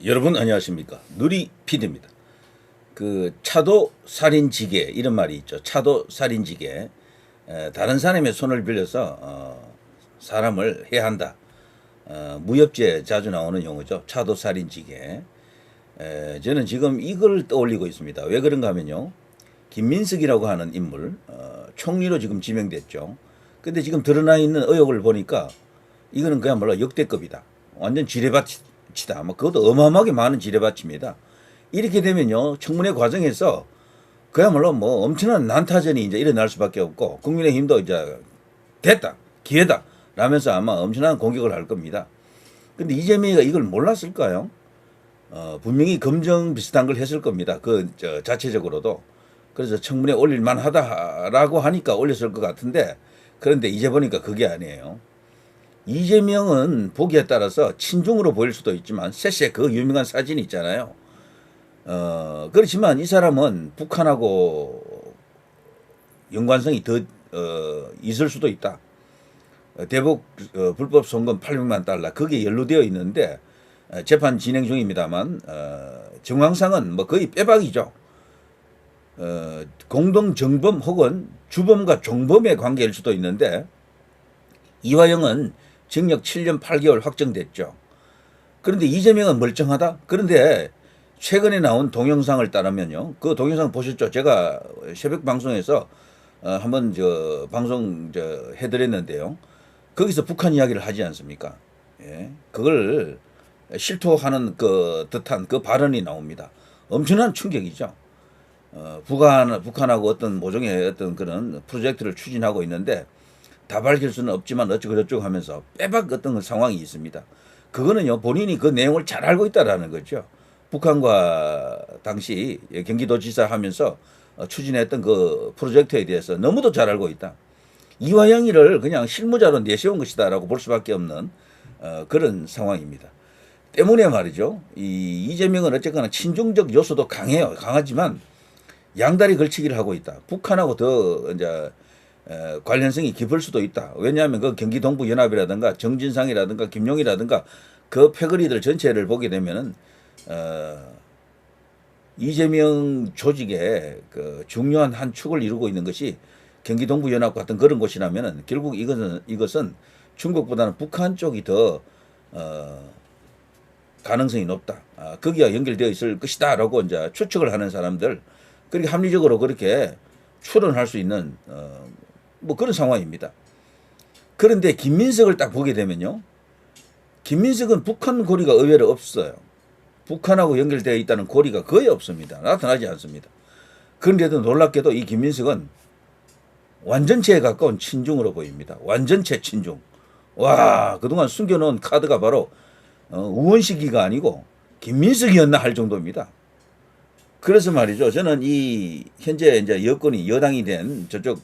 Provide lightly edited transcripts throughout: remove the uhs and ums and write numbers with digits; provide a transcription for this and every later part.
여러분 안녕하십니까. 누리 PD입니다. 그 차도 살인지게 이런 말이 있죠. 차도 살인지게. 다른 사람의 손을 빌려서 사람을 해한다. 무협지에 자주 나오는 용어죠. 차도 살인지게. 저는 지금 이걸 떠올리고 있습니다. 왜 그런가 하면요. 김민석이라고 하는 인물 총리로 지금 지명됐죠. 근데 지금 드러나 있는 의혹을 보니까 이거는 그야말로 역대급이다. 완전 지뢰밭이다. 뭐 그것도 어마어마하게 많은 지뢰밭입니다. 이렇게 되면요, 청문회 과정에서 그야말로 뭐 엄청난 난타전이 이제 일어날 수밖에 없고 국민의힘도 이제 됐다, 기회다 라면서 아마 엄청난 공격을 할 겁니다. 근데 이재명이가 이걸 몰랐을까요? 분명히 검증 비슷한 걸 했을 겁니다. 자체적으로도. 그래서 청문회 올릴 만하다라고 하니까 올렸을 것 같은데, 그런데 이제 보니까 그게 아니에요. 이재명은 보기에 따라서 친중으로 보일 수도 있지만 셋의 그 유명한 사진이 있잖아요. 그렇지만 이 사람은 북한하고 연관성이 더 있을 수도 있다. 대북 불법 송금 800만 달러 거기에 연루되어 있는데 재판 진행 중입니다만 정황상은 뭐 거의 빼박이죠. 공동 정범 혹은 주범과 종범의 관계일 수도 있는데 이화영은 징역 7년 8개월 확정됐죠. 그런데 이재명은 멀쩡하다? 그런데 최근에 나온 동영상을 따르면요. 그 동영상 보셨죠? 제가 새벽 방송에서 한번 방송 해드렸는데요. 거기서 북한 이야기를 하지 않습니까? 예. 그걸 실토하는 그 듯한 그 발언이 나옵니다. 엄청난 충격이죠. 북한하고 어떤 모종의 어떤 그런 프로젝트를 추진하고 있는데 다 밝힐 수는 없지만 어쩌고저쩌고 하면서 빼박 어떤 상황이 있습니다. 그거는요, 본인이 그 내용을 잘 알고 있다라는 거죠. 북한과 당시 경기도지사 하면서 추진했던 그 프로젝트에 대해서 너무도 잘 알고 있다. 이화영이를 그냥 실무자로 내세운 것이다라고 볼 수밖에 없는 그런 상황입니다. 때문에 말이죠. 이재명은 어쨌거나 친중적 요소도 강해요. 강하지만 양다리 걸치기를 하고 있다. 북한하고 더 이제 관련성이 깊을 수도 있다. 왜냐하면 그 경기 동부 연합이라든가 정진상이라든가 김용이라든가 그 패거리들 전체를 보게 되면은 이재명 조직의 그 중요한 한 축을 이루고 있는 것이 경기 동부 연합 같은 그런 곳이라면은 결국 이것은 중국보다는 북한 쪽이 더 가능성이 높다. 거기와 연결되어 있을 것이다라고 이제 추측을 하는 사람들, 그렇게 합리적으로 그렇게 추론할 수 있는 뭐 그런 상황입니다. 그런데 김민석을 딱 보게 되면요, 김민석은 북한 고리가 의외로 없어요. 북한하고 연결되어 있다는 고리가 거의 없습니다. 나타나지 않습니다. 그런데도 놀랍게도 이 김민석은 완전체에 가까운 친중으로 보입니다. 완전체 친중. 와, 그동안 숨겨놓은 카드가 바로 우원식이가 아니고 김민석이었나 할 정도입니다. 그래서 말이죠. 저는 이 현재 이제 여당이 된 저쪽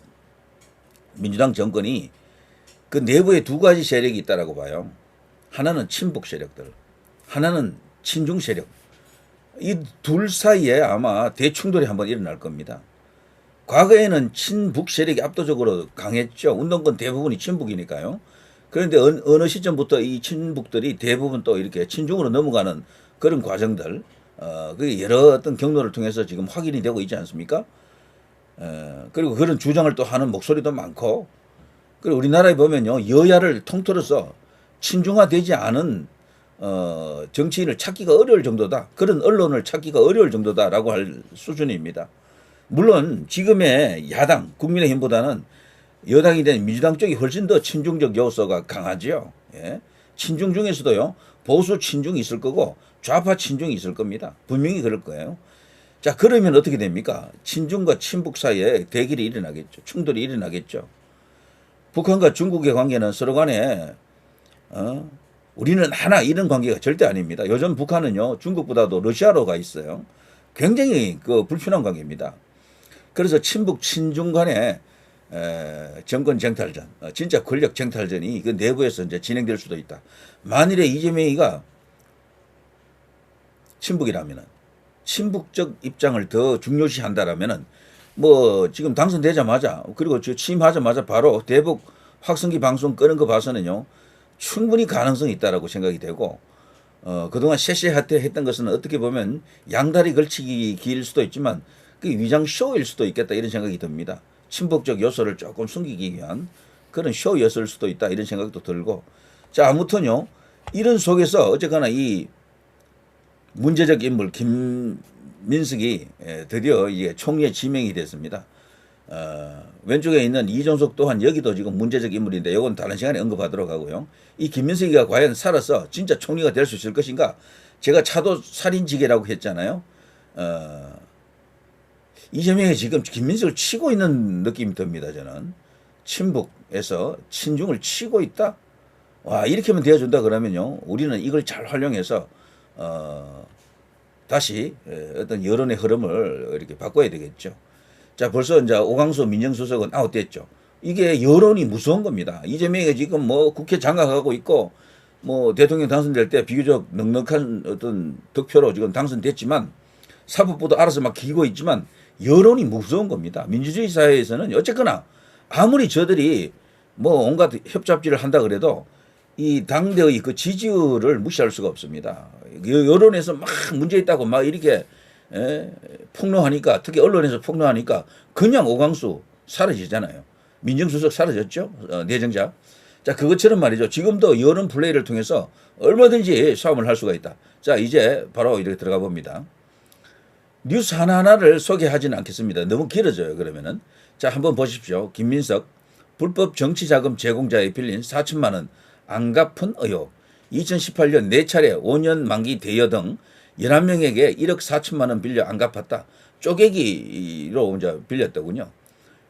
민주당 정권이 그 내부에 두 가지 세력이 있다라고 봐요. 하나는 친북 세력들, 하나는 친중 세력. 이 둘 사이에 아마 대충돌이 한번 일어날 겁니다. 과거에는 친북 세력이 압도적으로 강했죠. 운동권 대부분이 친북이니까요. 그런데 어느 시점부터 이 친북들이 대부분 또 이렇게 친중으로 넘어가는 그런 과정들, 그게 여러 어떤 경로를 통해서 지금 확인이 되고 있지 않습니까? 그리고 그런 주장을 또 하는 목소리도 많고, 그리고 우리나라에 보면요, 여야를 통틀어서 친중화되지 않은 정치인을 찾기가 어려울 정도다. 그런 언론을 찾기가 어려울 정도다라고 할 수준입니다. 물론 지금의 야당 국민의힘보다는 여당이 된 민주당 쪽이 훨씬 더 친중적 요소가 강하지요. 예. 친중 중에서도요, 보수 친중이 있을 거고 좌파 친중이 있을 겁니다. 분명히 그럴 거예요. 자, 그러면 어떻게 됩니까? 친중과 친북 사이에 대결이 일어나겠죠. 충돌이 일어나겠죠. 북한과 중국의 관계는 서로 간에 우리는 하나 이런 관계가 절대 아닙니다. 요즘 북한은요, 중국보다도 러시아로 가 있어요. 굉장히 그 불편한 관계입니다. 그래서 친북 친중 간의 정권 쟁탈전, 진짜 권력 쟁탈전이 그 내부에서 이제 진행될 수도 있다. 만일에 이재명이가 친북이라면은, 친북적 입장을 더 중요시한다라면은, 뭐 지금 당선되자마자, 그리고 취임하자마자 바로 대북 확성기 방송 끄는 거 봐서는요, 충분히 가능성이 있다라고 생각이 되고, 그동안 쎄쎄하테 했던 것은 어떻게 보면 양다리 걸치기일 수도 있지만 그게 위장 쇼일 수도 있겠다 이런 생각이 듭니다. 친북적 요소를 조금 숨기기 위한 그런 쇼였을 수도 있다 이런 생각도 들고 자 아무튼요 이런 속에서 어쨌거나 이 문제적 인물 김민석이 드디어 이게 총리에 지명이 됐습니다. 왼쪽에 있는 이종석 또한 여기도 지금 문제적 인물인데 이건 다른 시간에 언급하도록 하고요. 이 김민석이가 과연 살아서 진짜 총리가 될 수 있을 것인가? 제가 차도 살인지계라고 했잖아요. 이재명이 지금 김민석을 치고 있는 느낌이 듭니다. 저는 친북에서 친중을 치고 있다. 와 이렇게만 되어준다 그러면요. 우리는 이걸 잘 활용해서 다시 어떤 여론의 흐름을 이렇게 바꿔야 되겠죠. 자, 벌써 이제 오광수 민정수석은 아웃됐죠. 이게 여론이 무서운 겁니다. 이재명이 지금 뭐 국회 장악하고 있고, 뭐 대통령 당선될 때 비교적 넉넉한 어떤 득표로 지금 당선됐지만, 사법부도 알아서 막 기고 있지만, 여론이 무서운 겁니다. 민주주의 사회에서는 어쨌거나 아무리 저들이 뭐 온갖 협잡지를 한다 그래도 이 당대의 그 지지율을 무시할 수가 없습니다. 여론에서 막 문제 있다고 막 이렇게 폭로하니까 특히 언론에서 폭로하니까 그냥 오광수 사라지잖아요. 민정수석 사라졌죠. 내정자. 자 그것처럼 말이죠. 지금도 여론 플레이를 통해서 얼마든지 싸움을 할 수가 있다. 자 이제 바로 이렇게 들어가 봅니다. 뉴스 하나하나를 소개하지는 않겠습니다. 너무 길어져요. 그러면은 자 한번 보십시오. 김민석 불법 정치자금 제공자에 빌린 4천만 원 안 갚은 의혹. 2018년 4차례 5년 만기 대여 등 11명에게 1억 4천만 원 빌려 안 갚았다. 쪼개기로 이제 빌렸더군요.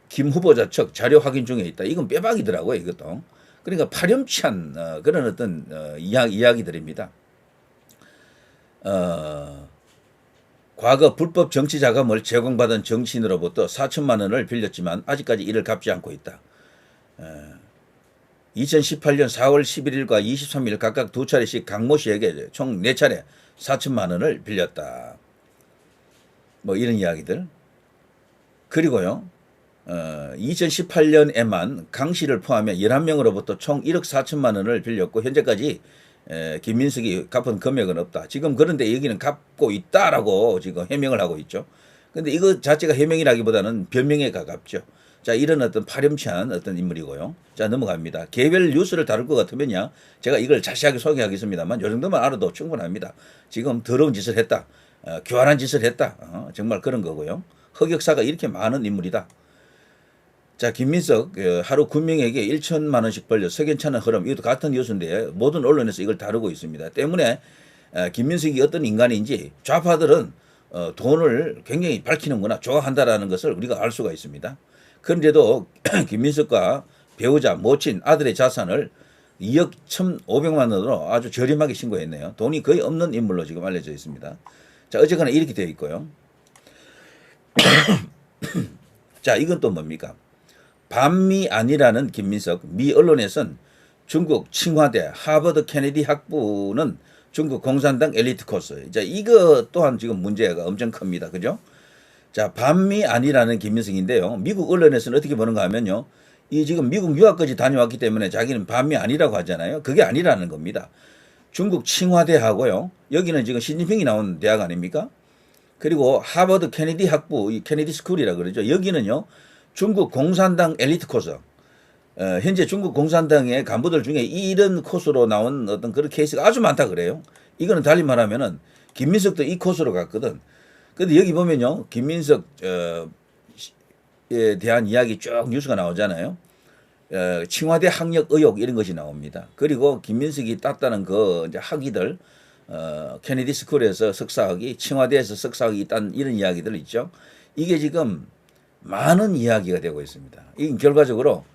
김 후보자 측 자료 확인 중에 있다. 이건 빼박이더라고요. 이것도. 그러니까 파렴치한 그런 어떤 이야기들입니다. 과거 불법 정치 자금을 제공받은 정치인으로부터 4천만 원을 빌렸지만 아직까지 이를 갚지 않고 있다. 2018년 4월 11일과 23일 각각 2차례씩 강모 씨에게 총 4차례 4천만 원을 빌렸다. 뭐 이런 이야기들. 그리고요. 2018년에만 강 씨를 포함해 11명으로부터 총 1억 4천만 원을 빌렸고 현재까지 김민석이 갚은 금액은 없다. 지금 그런데 여기는 갚고 있다라고 지금 해명을 하고 있죠. 근데 이거 자체가 해명이라기보다는 변명에 가깝죠. 자, 이런 어떤 파렴치한 어떤 인물이고요. 자, 넘어갑니다. 개별 뉴스를 다룰 것 같으면요. 제가 이걸 자세하게 소개하겠습니다만, 요 정도만 알아도 충분합니다. 지금 더러운 짓을 했다. 교활한 짓을 했다. 정말 그런 거고요. 흑역사가 이렇게 많은 인물이다. 자, 김민석 하루 군명에게 1천만 원씩 벌려 석연찮은 흐름. 이것도 같은 뉴스인데 모든 언론에서 이걸 다루고 있습니다. 때문에 김민석이 어떤 인간인지 좌파들은 돈을 굉장히 밝히는구나, 좋아한다라는 것을 우리가 알 수가 있습니다. 그런데도 김민석과 배우자, 모친, 아들의 자산을 2억 1,500만 원으로 아주 저렴하게 신고했네요. 돈이 거의 없는 인물로 지금 알려져 있습니다. 자, 어쨌거나 이렇게 되어 있고요. 자, 이건 또 뭡니까? 반미 아니라는 김민석. 미 언론에선 중국 칭화대, 하버드 케네디 학부는 중국 공산당 엘리트 코스. 자, 이거 또한 지금 문제가 엄청 큽니다. 그죠? 자, 반미 아니라는 김민석인데요. 미국 언론에서는 어떻게 보는가 하면요. 이 지금 미국 유학까지 다녀왔기 때문에 자기는 반미 아니라고 하잖아요. 그게 아니라는 겁니다. 중국 칭화대하고요. 여기는 지금 시진핑이 나온 대학 아닙니까? 그리고 하버드 케네디 학부, 이 케네디 스쿨이라 그러죠. 여기는요. 중국 공산당 엘리트 코스. 현재 중국 공산당의 간부들 중에 이런 코스로 나온 어떤 그런 케이스가 아주 많다 그래요. 이거는 달리 말하면은 김민석도 이 코스로 갔거든. 근데 여기 보면요. 김민석에 대한 이야기 쭉 뉴스가 나오잖아요. 칭화대 학력 의혹 이런 것이 나옵니다. 그리고 김민석이 땄다는 그 이제 학위들, 케네디 스쿨에서 석사학위, 칭화대에서 석사학위 딴 이런 이야기들 있죠. 이게 지금 많은 이야기가 되고 있습니다. 이 결과적으로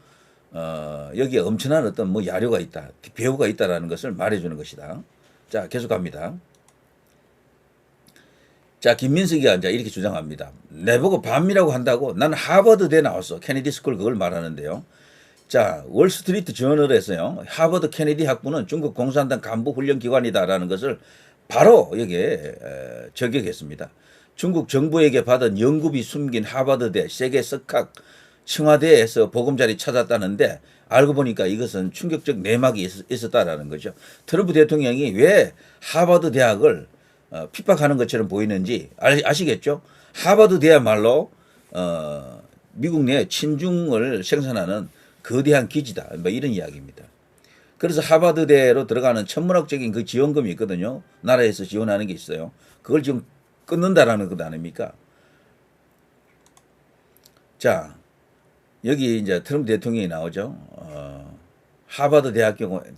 여기에 엄청난 어떤 뭐 야료가 있다, 배우가 있다라는 것을 말해주는 것이다. 자, 계속합니다. 자, 김민석이가 이제 이렇게 주장합니다. 내보고 반미라고 한다고? 나는 하버드대 나왔어. 케네디 스쿨 그걸 말하는데요. 자, 월스트리트 저널에서요. 하버드 케네디 학부는 중국 공산당 간부 훈련 기관이다라는 것을 바로 여기에 저격했습니다. 중국 정부에게 받은 연구비 숨긴 하버드대 세계 석학 칭화대에서 보금자리 찾았다는데 알고 보니까 이것은 충격적 내막이 있었다라는 거죠. 트럼프 대통령이 왜 하버드 대학을 핍박하는 것처럼 보이는지 아시겠죠? 하버드 대야말로 미국 내 친중을 생산하는 거대한 기지다. 뭐 이런 이야기입니다. 그래서 하버드대로 들어가는 천문학적인 그 지원금이 있거든요. 나라에서 지원하는 게 있어요. 그걸 지금 끊는다라는 것 아닙니까? 자, 여기 이제 트럼프 대통령이 나오죠. 하버드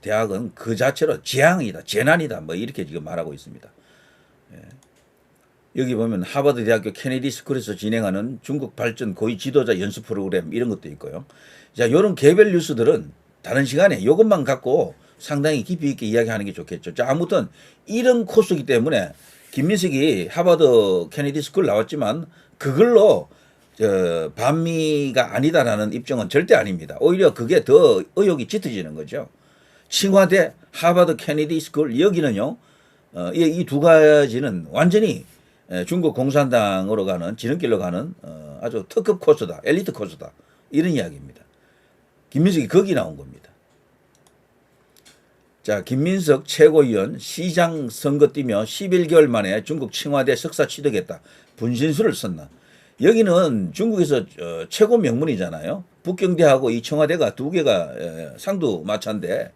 대학은 그 자체로 재앙이다, 재난이다, 뭐 이렇게 지금 말하고 있습니다. 예. 여기 보면 하버드 대학교 케네디 스쿨에서 진행하는 중국 발전 고위 지도자 연수 프로그램 이런 것도 있고요. 자, 이런 개별 뉴스들은 다른 시간에 이것만 갖고 상당히 깊이 있게 이야기하는 게 좋겠죠. 자, 아무튼 이런 코스이기 때문에 김민석이 하버드 케네디 스쿨 나왔지만 그걸로 반미가 아니다라는 입장은 절대 아닙니다. 오히려 그게 더 의혹이 짙어지는 거죠.清华대 하버드 케네디 스쿨 여기는요. 이 두 가지는 완전히 중국 공산당으로 가는 지름길로 가는 아주 특급 코스다. 엘리트 코스다. 이런 이야기입니다. 김민석이 거기 나온 겁니다. 자, 김민석 최고위원 시장 선거 뛰며 11개월 만에 중국清华대 석사 취득했다. 분신술을 썼나. 여기는 중국에서 최고 명문이잖아요. 북경대하고 이清华대가 두 개가 상두마차인데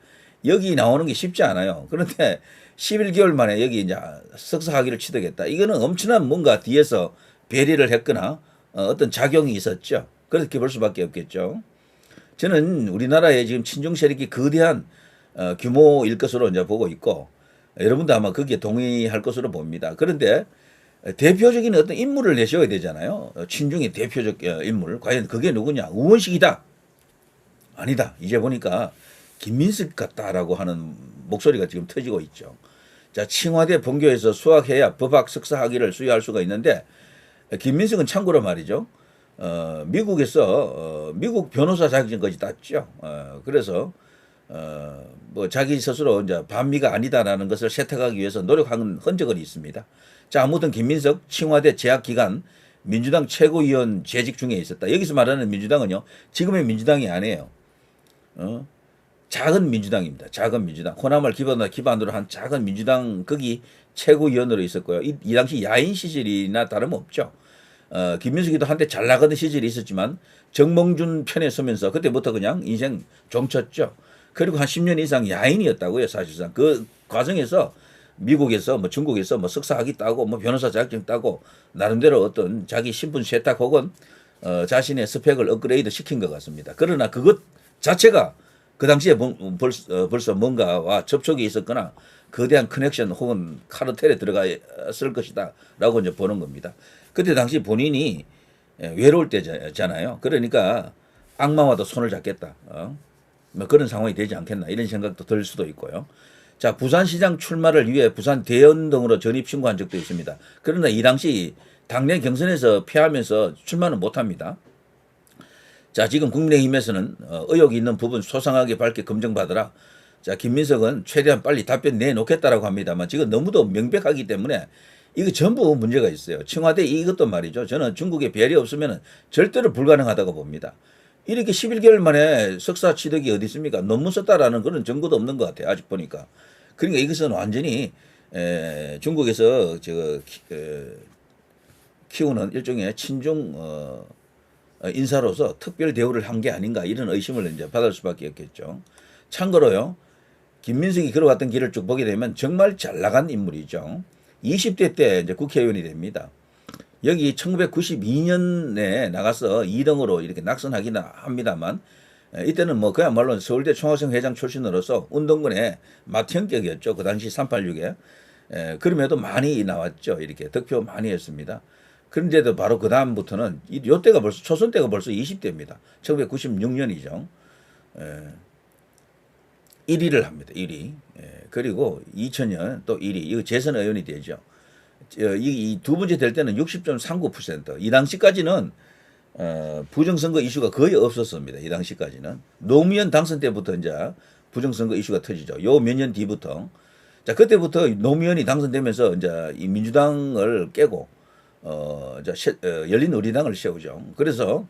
여기 나오는 게 쉽지 않아요. 그런데 11개월 만에 여기 이제 석사 학위를 취득했다. 이거는 엄청난 뭔가 뒤에서 배려를 했거나 어떤 작용이 있었죠. 그렇게 볼 수밖에 없겠죠. 저는 우리나라에 지금 친중 세력이 거대한 규모일 것으로 이제 보고 있고 여러분도 아마 거기에 동의할 것으로 봅니다. 그런데 대표적인 어떤 인물을 내셔야 되잖아요. 친중의 대표적 인물. 과연 그게 누구냐? 우원식이다. 아니다. 이제 보니까 김민석 같다라고 하는 목소리가 지금 터지고 있죠. 자,清华대 본교에서 수학해야 법학 석사 학위를 수여할 수가 있는데 김민석은 참고로 말이죠. 미국에서 미국 변호사 자격증까지 땄죠. 그래서 뭐 자기 스스로 이제 반미가 아니다라는 것을 세탁하기 위해서 노력한 흔적은 있습니다. 자, 아무튼 김민석清华대 재학 기간 민주당 최고위원 재직 중에 있었다. 여기서 말하는 민주당은요, 지금의 민주당이 아니에요. 작은 민주당입니다. 작은 민주당. 호남을 기반으로 한 작은 민주당 거기 최고위원으로 있었고요. 이 당시 야인 시절이나 다름없죠. 김민석이도 한때 잘 나가던 시절이 있었지만 정몽준 편에 서면서 그때부터 그냥 인생 종쳤죠. 그리고 한 10년 이상 야인이었다고요. 사실상 그 과정에서 미국에서 뭐 중국에서 뭐 석사학위 따고 뭐 변호사 자격증 따고 나름대로 어떤 자기 신분 세탁 혹은 자신의 스펙을 업그레이드 시킨 것 같습니다. 그러나 그것 자체가 그 당시에 벌써 뭔가와 접촉이 있었거나 거대한 커넥션 혹은 카르텔에 들어갔을 것이다 라고 이제 보는 겁니다. 그때 당시 본인이 외로울 때잖아요. 그러니까 악마와도 손을 잡겠다. 뭐 그런 상황이 되지 않겠나 이런 생각도 들 수도 있고요. 자, 부산시장 출마를 위해 부산 대연동으로 전입 신고한 적도 있습니다. 그러나 이 당시 당내 경선에서 패하면서 출마는 못합니다. 자, 지금 국민의힘에서는 의혹이 있는 부분 소상하게 밝게 검증받으라. 자, 김민석은 최대한 빨리 답변 내놓겠다라고 합니다만 지금 너무도 명백하기 때문에 이거 전부 문제가 있어요.清华대 이것도 말이죠. 저는 중국에 배려 없으면 절대로 불가능하다고 봅니다. 이렇게 11개월 만에 석사 취득이 어디 있습니까? 논문 썼다라는 그런 증거도 없는 것 같아요. 아직 보니까. 그러니까 이것은 완전히 중국에서 키우는 일종의 친중 인사로서 특별 대우를 한 게 아닌가 이런 의심을 이제 받을 수밖에 없겠죠. 참고로요, 김민석이 걸어왔던 길을 쭉 보게 되면 정말 잘 나간 인물이죠. 20대 때 이제 국회의원이 됩니다. 여기 1992년에 나가서 2등으로 이렇게 낙선하기는 합니다만 이때는 뭐 그야말로 서울대 총학생 회장 출신으로서 운동권의 맏형격이었죠. 그 당시 386에. 그럼에도 많이 나왔죠. 이렇게 득표 많이 했습니다. 그런데도 바로 그 다음부터는 요때가 벌써 초선 때가 벌써 20대입니다. 1996년이죠. 1위를 합니다. 1위. 그리고 2000년 또 1위. 이거 재선 의원이 되죠. 이 두 번째 될 때는 60.39%. 이 당시까지는 부정선거 이슈가 거의 없었습니다. 이 당시까지는. 노무현 당선 때부터 이제 부정선거 이슈가 터지죠. 요 몇 년 뒤부터. 자, 그때부터 노무현이 당선되면서 이제 이 민주당을 깨고 열린우리당을 세우죠. 그래서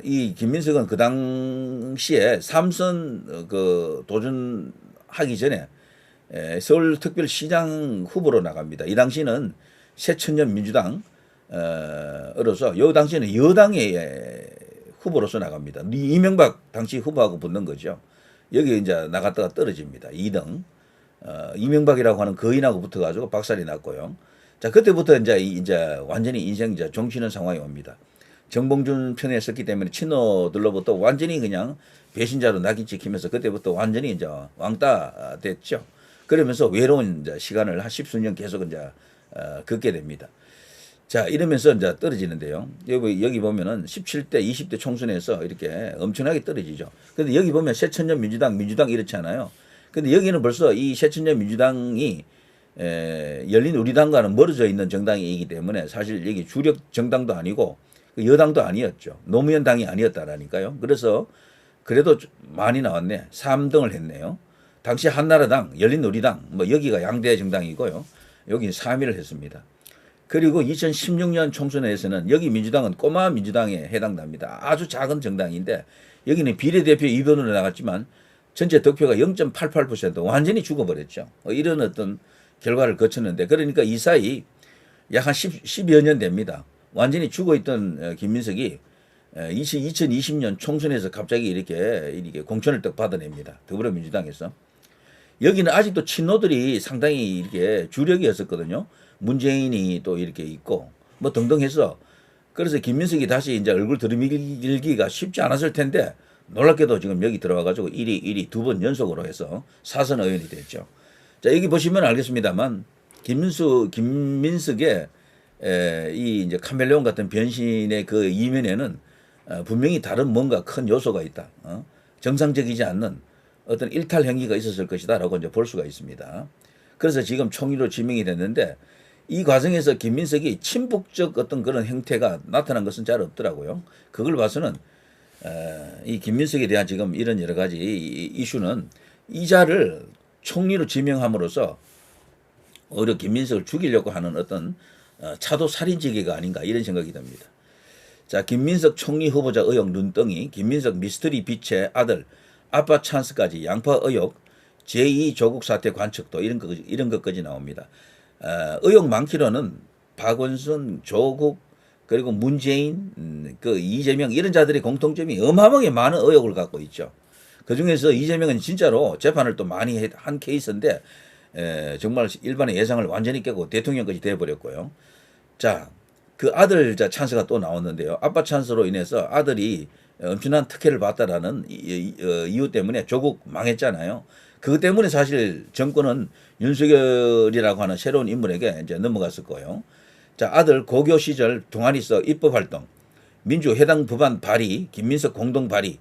이 김민석은 그 당시에 삼선 그 도전하기 전에 서울특별시장 후보로 나갑니다. 이 당시는 새천년 민주당 으로서 요 당시에는 여당의 후보로서 나갑니다. 이명박 당시 후보하고 붙는 거죠. 여기 이제 나갔다가 떨어집니다. 2등. 이명박이라고 하는 거인하고 붙어가지고 박살이 났고요. 자, 그때부터 이제 완전히 인생 이제 종치는 상황이 옵니다. 정봉준 편에 섰기 때문에 친노들로부터 완전히 그냥 배신자로 낙인 찍히면서 그때부터 완전히 이제 왕따 됐죠. 그러면서 외로운 이제 시간을 한 십수년 계속 이제 걷게 됩니다. 자, 이러면서 이제 떨어지는데요. 여기 보면은 17대, 20대 총선에서 이렇게 엄청나게 떨어지죠. 근데 여기 보면 새천년 민주당 이렇지 않아요. 근데 여기는 벌써 이 새천년 민주당이 열린 우리당과는 멀어져 있는 정당이기 때문에 사실 여기 주력 정당도 아니고 여당도 아니었죠. 노무현 당이 아니었다라니까요. 그래서 그래도 많이 나왔네. 3등을 했네요. 당시 한나라당, 열린 우리당, 뭐 여기가 양대 정당이고요. 여기 3위를 했습니다. 그리고 2016년 총선에서는 여기 민주당은 꼬마 민주당에 해당됩니다. 아주 작은 정당인데 여기는 비례대표 2번으로 나갔지만 전체 득표가 0.88% 완전히 죽어버렸죠. 이런 어떤 결과를 거쳤는데 그러니까 이 사이 약 한 10여 년 됩니다. 완전히 죽어있던 김민석이 2020년 총선에서 갑자기 이렇게 공천을 딱 받아냅니다. 더불어민주당에서. 여기는 아직도 친노들이 상당히 이렇게 주력이었었거든요. 문재인이 또 이렇게 있고 뭐 등등 해서 그래서 김민석이 다시 이제 얼굴 들이밀기가 쉽지 않았을 텐데 놀랍게도 지금 여기 들어와가지고 1위 2번 연속으로 해서 사선 의원이 됐죠. 자, 여기 보시면 알겠습니다만 김민석의 이 이제 카멜레온 같은 변신의 그 이면에는 분명히 다른 뭔가 큰 요소가 있다. 정상적이지 않는 어떤 일탈 행위가 있었을 것이다라고 이제 볼 수가 있습니다. 그래서 지금 총리로 지명이 됐는데 이 과정에서 김민석이 친북적 어떤 그런 형태가 나타난 것은 잘 없더라고요. 그걸 봐서는 이 김민석에 대한 지금 이런 여러 가지 이슈는 이자를 총리로 지명함으로써 오히려 김민석을 죽이려고 하는 어떤 차도 살인지기가 아닌가 이런 생각이 듭니다. 자, 김민석 총리 후보자 의혹 눈덩이, 김민석 미스터리 빛의 아들, 아빠 찬스까지 양파 의혹, 제2 조국 사태 관측도 이런 것까지 나옵니다. 의혹 많기로는 박원순, 조국, 그리고 문재인, 그 이재명 이런 자들의 공통점이 어마어마하게 많은 의혹을 갖고 있죠. 그 중에서 이재명은 진짜로 재판을 또 많이 한 케이스인데 정말 일반의 예상을 완전히 깨고 대통령까지 되어버렸고요. 자, 그 아들 찬스가 또 나왔는데요. 아빠 찬스로 인해서 아들이 엄청난 특혜를 받다라는 이유 때문에 조국 망했잖아요. 그것 때문에 사실 정권은 윤석열이라고 하는 새로운 인물에게 이제 넘어갔을 거예요. 자, 아들 고교 시절 동아리서 입법 활동, 민주 해당 법안 발의, 김민석 공동 발의,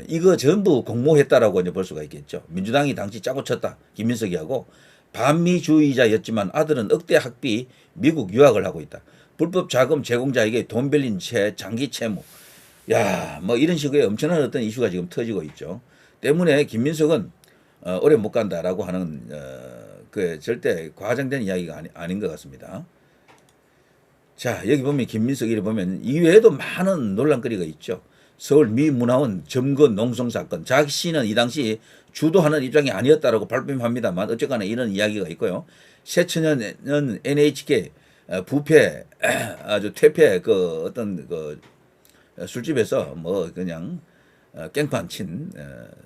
이거 전부 공모했다라고 이제 볼 수가 있겠죠. 민주당이 당시 짜고 쳤다. 김민석이하고 반미주의자였지만 아들은 억대 학비 미국 유학을 하고 있다. 불법 자금 제공자에게 돈 빌린 채 장기 채무. 야, 뭐 이런 식의 엄청난 어떤 이슈가 지금 터지고 있죠. 때문에 김민석은 오래 못 간다라고 하는 그 절대 과장된 이야기가 아닌 것 같습니다. 자, 여기 보면 김민석 보면 이외에도 많은 논란거리가 있죠. 서울 미 문화원 점거 농성 사건. 자신은 이 당시 주도하는 입장이 아니었다라고 발뺌합니다만 어쨌거나 이런 이야기가 있고요. 새천년 NHK 부패 아주 퇴폐 그 어떤 그 술집에서 뭐 그냥 깽판 친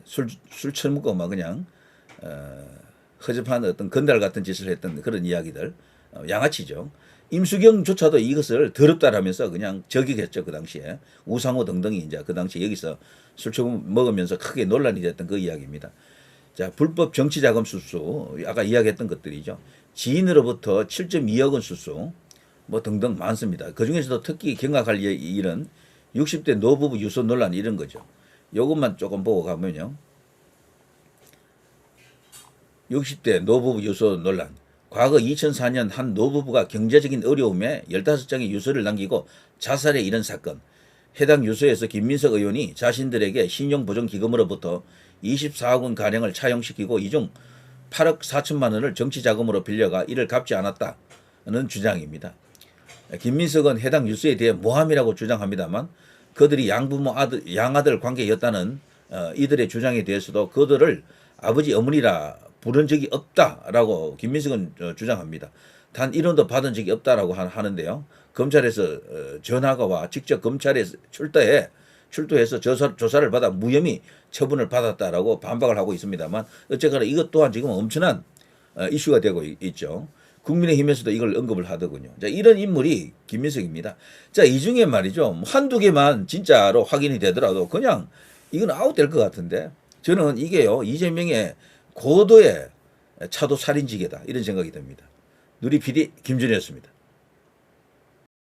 술 처먹고 막 그냥 허접한 어떤 건달 같은 짓을 했던 그런 이야기들 양아치죠. 임수경조차도 이것을 더럽다라면서 그냥 저격했죠. 그 당시에 우상호 등등이 이제 그 당시 여기서 술 처먹으면서 크게 논란이 됐던 그 이야기입니다. 자, 불법 정치자금 수수 아까 이야기했던 것들이죠. 지인으로부터 7.2억 원 수수 뭐 등등 많습니다. 그 중에서도 특히 경악할 일은 60대 노부부 유서 논란 이런 거죠. 이것만 조금 보고 가면요. 60대 노부부 유서 논란. 과거 2004년 한 노부부가 경제적인 어려움에 15장의 유서를 남기고 자살에 이른 사건. 해당 유서에서 김민석 의원이 자신들에게 신용보증기금으로부터 24억 원 가량을 차용시키고 이 중 8억 4천만 원을 정치자금으로 빌려가 이를 갚지 않았다는 주장입니다. 김민석은 해당 뉴스에 대해 모함이라고 주장합니다만 그들이 양부모 양아들 관계였다는 이들의 주장에 대해서도 그들을 아버지 어머니라 부른 적이 없다라고 김민석은 주장합니다. 단 1원도 받은 적이 없다라고 하는데요. 검찰에서 전화가 와 직접 검찰에 출두해서 조사를 받아 무혐의 처분을 받았다라고 반박을 하고 있습니다만 어쨌거나 이것 또한 지금 엄청난 이슈가 되고 있죠. 국민의힘에서도 이걸 언급을 하더군요. 자, 이런 인물이 김민석입니다. 자, 이 중에 말이죠. 한두 개만 진짜로 확인이 되더라도 그냥 이건 아웃될 것 같은데 저는 이게요. 이재명의 고도의 차도 살인지계다. 이런 생각이 듭니다. 누리 PD 김준이었습니다.